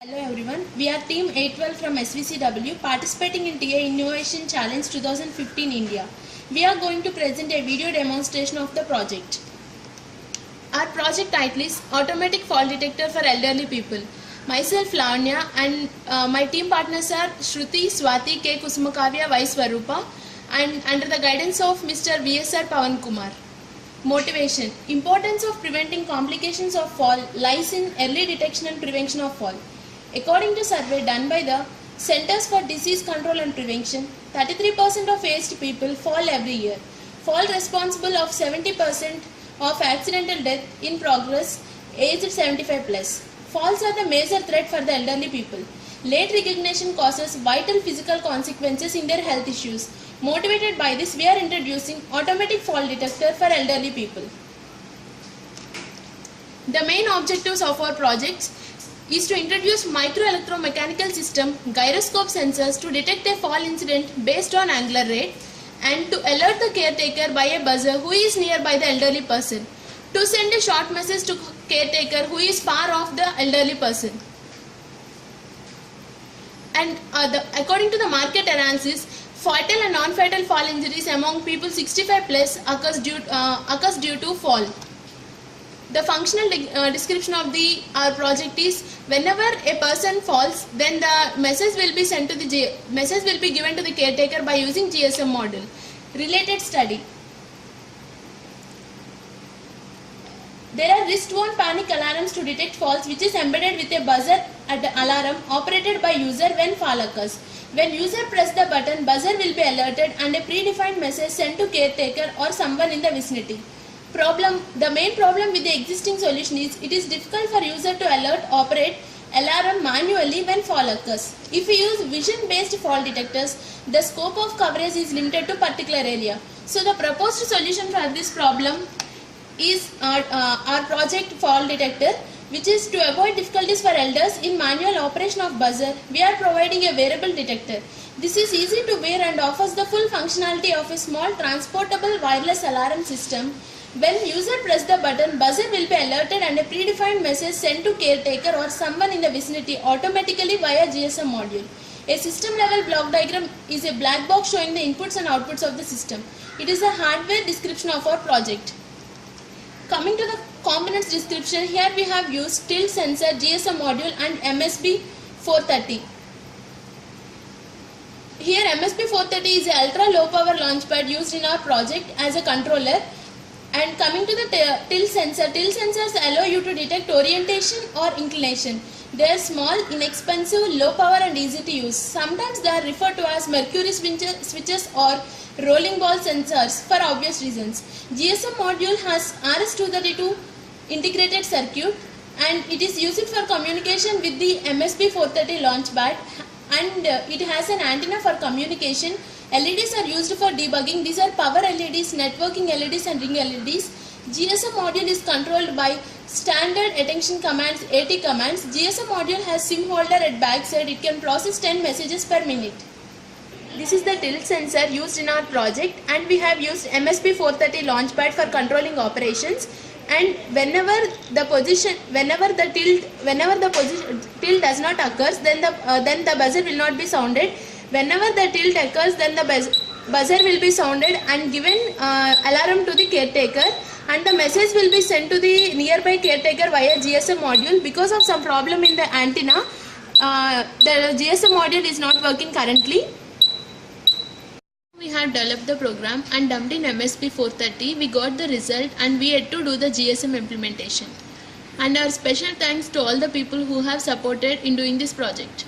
Hello everyone, we are Team 812 from SVCW participating in TA Innovation Challenge 2015 India. We are going to present a video demonstration of the project. Our project title is Automatic Fall Detector for Elderly People. Myself Lavanya and my team partners are Shruti, Swati, K. Kusumakavya, Y. Swarupa and under the guidance of Mr. VSR Pawan Kumar. Motivation. Importance of preventing complications of fall lies in early detection and prevention of fall. According to survey done by the Centers for Disease Control and Prevention, 33% of aged people fall every year. Fall responsible of 70% of accidental death in progress aged 75 plus. Falls are the major threat for the elderly people. Late recognition causes vital physical consequences in their health issues. Motivated by this, we are introducing automatic fall detector for elderly people. The main objectives of our projects is to introduce micro-electromechanical system gyroscope sensors to detect a fall incident based on angular rate and to alert the caretaker by a buzzer who is nearby the elderly person, to send a short message to caretaker who is far off the elderly person. And according to the market analysis, fatal and non-fatal fall injuries among people 65 plus occurs due to fall. The functional description of our project is: whenever a person falls, then the message will be given to the caretaker by using GSM module. Related study. There are wrist-worn panic alarms to detect falls, which is embedded with a buzzer at the alarm operated by user when fall occurs. When user press the button, buzzer will be alerted and a predefined message sent to caretaker or someone in the vicinity. The main problem with the existing solution is it is difficult for user to operate alarm manually when fall occurs. If we use vision-based fall detectors, the scope of coverage is limited to particular area. So the proposed solution for this problem is our project fall detector, which is to avoid difficulties for elders in manual operation of buzzer. We are providing a wearable detector. This is easy to wear and offers the full functionality of a small transportable wireless alarm system. When user press the button, buzzer will be alerted and a predefined message sent to caretaker or someone in the vicinity automatically via GSM module. A system level block diagram is a black box showing the inputs and outputs of the system. It is a hardware description of our project. Coming to the components description, here we have used tilt sensor, GSM module and MSB 430. Here MSB 430 is an ultra low power launchpad used in our project as a controller. And coming to the tilt sensors allow you to detect orientation or inclination. They are small, inexpensive, low power and easy to use. Sometimes they are referred to as mercury switches or rolling ball sensors for obvious reasons. GSM module has RS-232 integrated circuit and it is used for communication with the MSB 430 launchpad, and it has an antenna for communication. LEDs are used for debugging. These are power LEDs, networking LEDs and ring LEDs. GSM module is controlled by standard attention commands, AT commands. GSM module has SIM holder at backside. It can process 10 messages per minute. This is the tilt sensor used in our project, and we have used MSB 430 launchpad for controlling operations. And whenever the tilt does not occur, then the buzzer will not be sounded. Whenever the tilt occurs, then the buzzer will be sounded and given alarm to the caretaker, and the message will be sent to the nearby caretaker via GSM module. Because of some problem in the antenna, the GSM module is not working currently. We have developed the program and dumped in MSB 430. We got the result and we had to do the GSM implementation. And our special thanks to all the people who have supported in doing this project.